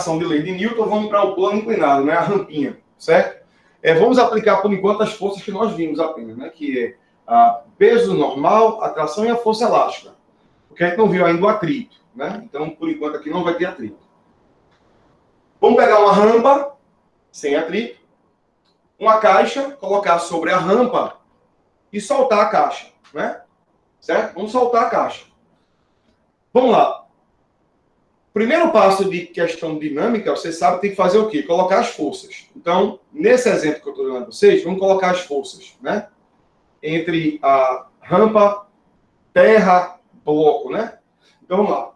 aplicação de lei de Newton, vamos para o plano inclinado, né? A rampinha, certo? Vamos aplicar, por enquanto, as forças que nós vimos apenas, né? Que é peso normal, atração e a força elástica. Porque a gente não viu ainda o atrito, né? Então, por enquanto, aqui não vai ter atrito. Vamos pegar uma rampa, sem atrito, uma caixa, colocar sobre a rampa e soltar a caixa, né? Certo? Vamos soltar a caixa. Vamos lá. Primeiro passo de questão dinâmica, você sabe que tem que fazer o quê? Colocar as forças. Então, nesse exemplo que eu estou dando a vocês, vamos colocar as forças, né? Entre a rampa, terra, bloco, né? Então, vamos lá.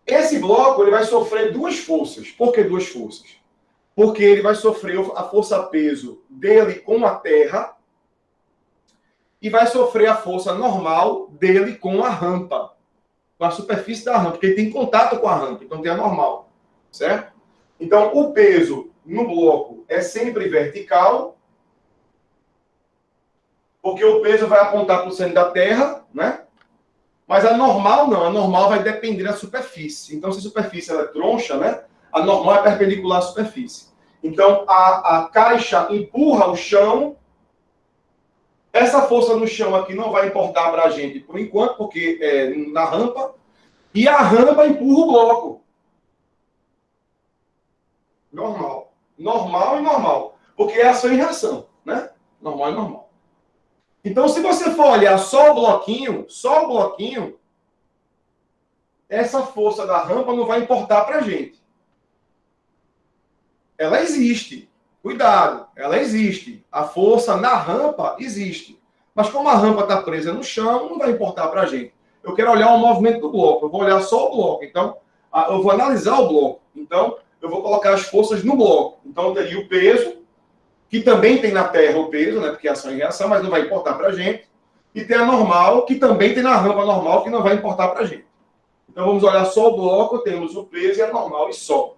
Esse bloco, ele vai sofrer duas forças. Por que duas forças? Porque ele vai sofrer a força-peso dele com a terra e vai sofrer a força normal dele com a rampa. Com a superfície da rampa, porque ele tem contato com a rampa, então tem a normal, certo? Então, o peso no bloco é sempre vertical, porque o peso vai apontar para o centro da Terra, né? Mas a normal não, a normal vai depender da superfície. Então, se a superfície ela é troncha, né? A normal é perpendicular à superfície. Então, a caixa empurra o chão. Essa força no chão aqui não vai importar para a gente por enquanto, porque é na rampa. E a rampa empurra o bloco. Normal. Normal e normal. Porque é ação e reação, né? Normal e normal. Então, se você for olhar só o bloquinho, essa força da rampa não vai importar para a gente. Ela existe. Cuidado, ela existe. A força na rampa existe. Mas como a rampa está presa no chão, não vai importar para a gente. Eu quero olhar o movimento do bloco. Eu vou olhar só o bloco. Então, eu vou analisar o bloco. Então, eu vou colocar as forças no bloco. Então, eu teria o peso, que também tem na terra o peso, né? Porque é ação e reação, mas não vai importar para a gente. E tem a normal, que também tem na rampa normal, que não vai importar para a gente. Então, vamos olhar só o bloco, temos o peso e a normal e só.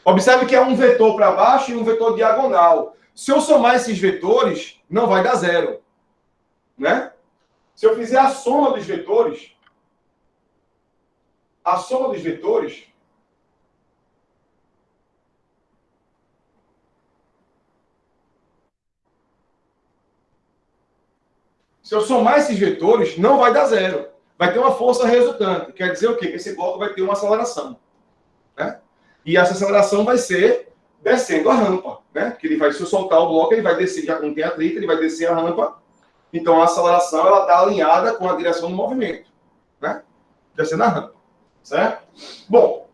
Observe que é um vetor para baixo e um vetor diagonal. Se eu somar esses vetores, não vai dar zero, né? Se eu fizer a soma dos vetores, se eu somar esses vetores, não vai dar zero. Vai ter uma força resultante. Quer dizer o quê? Que esse bloco vai ter uma aceleração, né? E essa aceleração vai ser descendo a rampa, né? Porque ele vai, se eu soltar o bloco, ele vai descer, já não tem atrito, ele vai descer a rampa. Então, a aceleração ela está alinhada com a direção do movimento, né? Descendo a rampa, certo? Bom.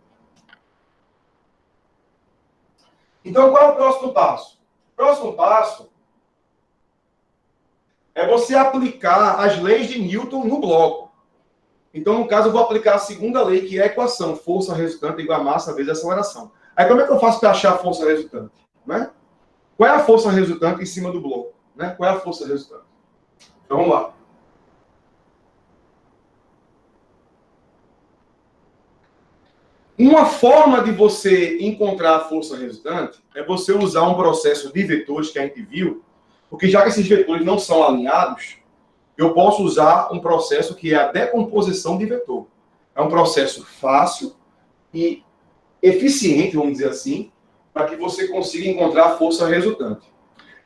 Então, qual é o próximo passo? O próximo passo é você aplicar as leis de Newton no bloco. Então, no caso, eu vou aplicar a segunda lei, que é a equação força resultante igual a massa vezes a aceleração. Aí, como é que eu faço para achar a força resultante? Né? Qual é a força resultante em cima do bloco? Né? Qual é a força resultante? Então, vamos lá. Uma forma de você encontrar a força resultante é você usar um processo de vetores que a gente viu, porque já que esses vetores não são alinhados, eu posso usar um processo que é a decomposição de vetor. É um processo fácil e eficiente, vamos dizer assim, para que você consiga encontrar a força resultante.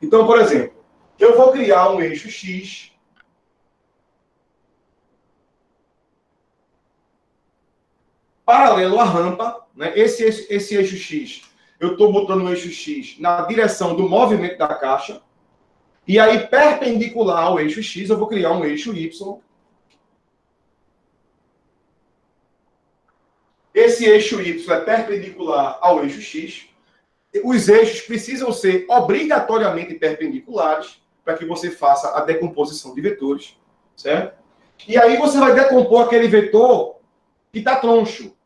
Então, por exemplo, eu vou criar um eixo X paralelo à rampa, né? Esse eixo X, eu estou botando o eixo X na direção do movimento da caixa, e aí, perpendicular ao eixo X, eu vou criar um eixo Y. Esse eixo Y é perpendicular ao eixo X. Os eixos precisam ser obrigatoriamente perpendiculares para que você faça a decomposição de vetores, certo? E aí você vai decompor aquele vetor que está troncho.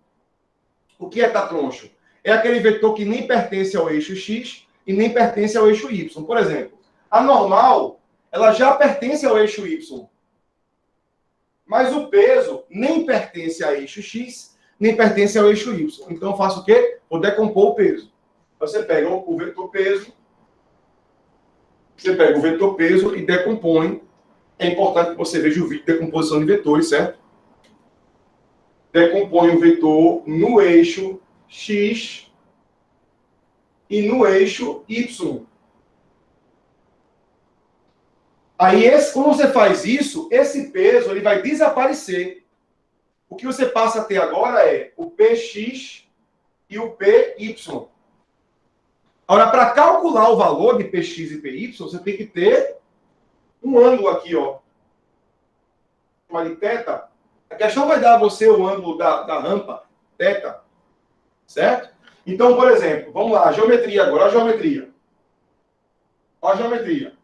O que é estar troncho? É aquele vetor que nem pertence ao eixo X e nem pertence ao eixo Y. Por exemplo, a normal, ela já pertence ao eixo Y. Mas o peso nem pertence ao eixo X, nem pertence ao eixo Y. Então eu faço o quê? Vou decompor o peso. Você pega o vetor peso, e decompõe. É importante que você veja o vídeo de decomposição de vetores, certo? decompõe o vetor no eixo X e no eixo Y. Aí, quando você faz isso, esse peso ele vai desaparecer. O que você passa a ter agora é o PX e o PY. Agora, para calcular o valor de PX e PY, você tem que ter um ângulo aqui, ó. Chama de θ. A questão vai dar a você o ângulo da rampa, θ. Certo? Então, por exemplo, vamos lá, a geometria agora, a geometria. Olha a geometria.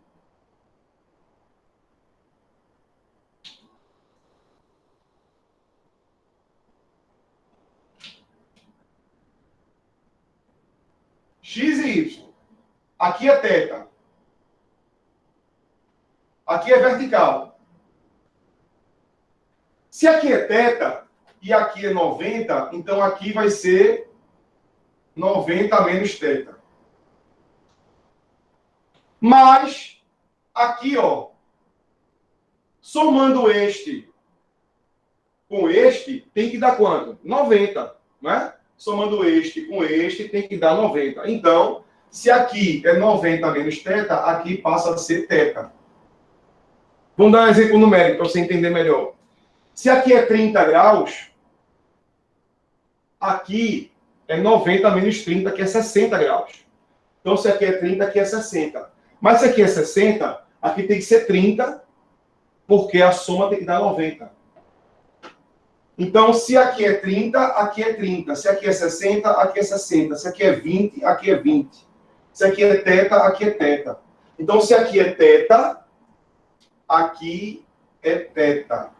X e Y. Aqui é θ. Aqui é vertical. Se aqui é θ e aqui é 90, então aqui vai ser 90 menos θ. Mas, aqui, ó, somando este com este, tem que dar quanto? 90, né? Somando este com este, tem que dar 90. Então, se aqui é 90 menos θ, aqui passa a ser θ. Vamos dar um exemplo numérico para você entender melhor. Se aqui é 30 graus, aqui é 90 menos 30, que é 60 graus. Então, se aqui é 30, aqui é 60. Mas se aqui é 60, aqui tem que ser 30, porque a soma tem que dar 90. Então, se aqui é 30, aqui é 30. Se aqui é 60, aqui é 60. Se aqui é 20, aqui é 20. Se aqui é θ, aqui é θ. Então, se aqui é θ, aqui é θ.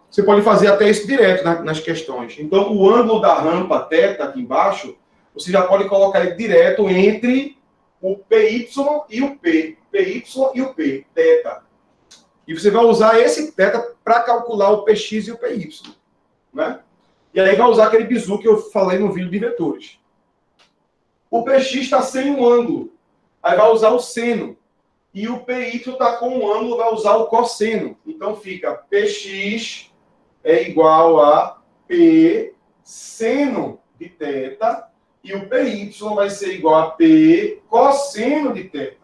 Você pode fazer até isso direto nas questões. Então, o ângulo da rampa θ aqui embaixo, você já pode colocar ele direto entre o PY e o P. PY e o P, θ. E você vai usar esse θ para calcular o PX e o PY. Né? E aí vai usar aquele bizu que eu falei no vídeo de vetores. O PX está sem um ângulo. Aí vai usar o seno. E o PY está com um ângulo, vai usar o cosseno. Então fica PX é igual a P seno de θ. E o PY vai ser igual a P cosseno de θ.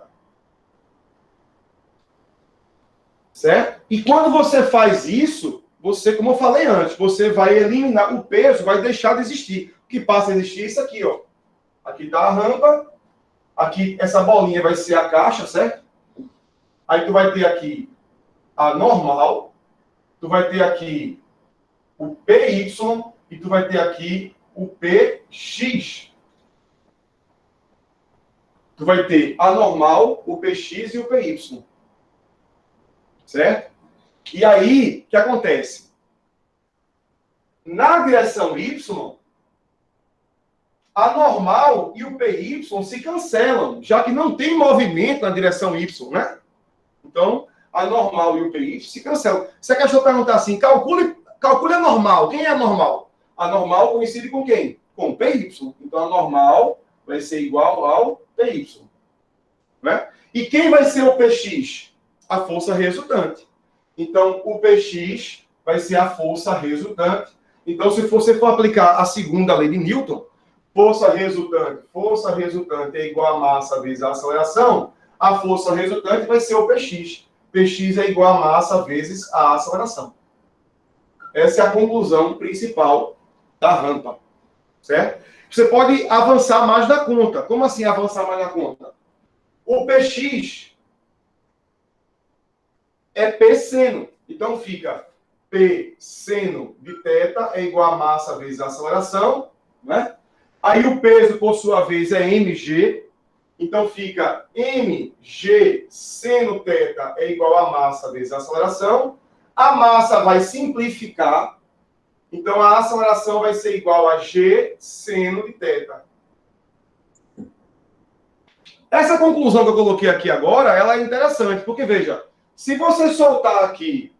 Certo? E quando você faz isso, você, como eu falei antes, você vai eliminar o peso, vai deixar de existir. O que passa a existir é isso aqui, ó. Aqui está a rampa, aqui essa bolinha vai ser a caixa, certo? Aí tu vai ter aqui a normal, tu vai ter aqui o PY e tu vai ter aqui o PX. Tu vai ter a normal, o PX e o PY. Certo? E aí, o que acontece? Na direção Y, a normal e o PY se cancelam, já que não tem movimento na direção Y, né? Então, a normal e o PY se cancelam. Se a questão perguntar assim, calcule a normal. Quem é a normal? A normal coincide com quem? Com o PY. Então, a normal vai ser igual ao PY. Né? E quem vai ser o PX? A força resultante. Então, o PX vai ser a força resultante. Então, se você for aplicar a segunda lei de Newton, força resultante é igual a massa vezes a aceleração, a força resultante vai ser o PX. PX é igual a massa vezes a aceleração. Essa é a conclusão principal da rampa. Certo? Você pode avançar mais na conta. Como assim avançar mais na conta? O PX é P seno. Então fica P seno de θ é igual a massa vezes a aceleração, né? Aí o peso, por sua vez, é mg. Então fica mg seno θ é igual a massa vezes a aceleração. A massa vai simplificar. Então a aceleração vai ser igual a g seno de θ. Essa conclusão que eu coloquei aqui agora, ela é interessante, porque veja, se você soltar aqui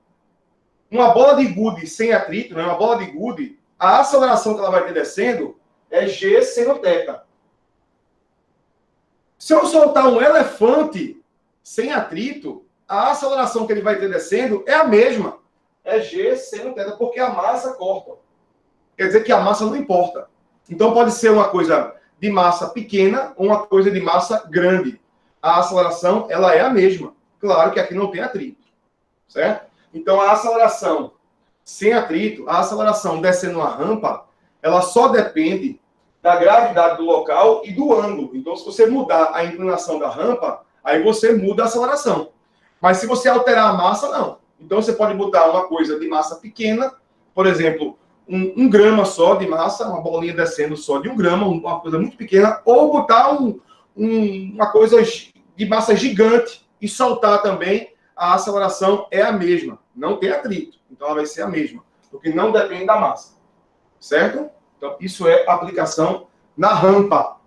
uma bola de gude sem atrito, né, uma bola de gude, a aceleração que ela vai ter descendo é g seno θ. Se eu soltar um elefante sem atrito, a aceleração que ele vai ter descendo é a mesma. É g seno θ, porque a massa corta. quer dizer que a massa não importa. Então pode ser uma coisa de massa pequena ou uma coisa de massa grande. A aceleração, ela é a mesma. Claro que aqui não tem atrito, certo? Então a aceleração sem atrito, a aceleração descendo uma rampa, ela só depende da gravidade do local e do ângulo. Então, se você mudar a inclinação da rampa, aí você muda a aceleração. Mas se você alterar a massa, não. Então, você pode botar uma coisa de massa pequena, por exemplo, um grama só de massa, uma bolinha descendo só de 1 grama, uma coisa muito pequena, ou botar uma coisa de massa gigante e soltar também, a aceleração é a mesma. Não tem atrito. Então, ela vai ser a mesma, porque não depende da massa. Certo? Então, isso é aplicação na rampa.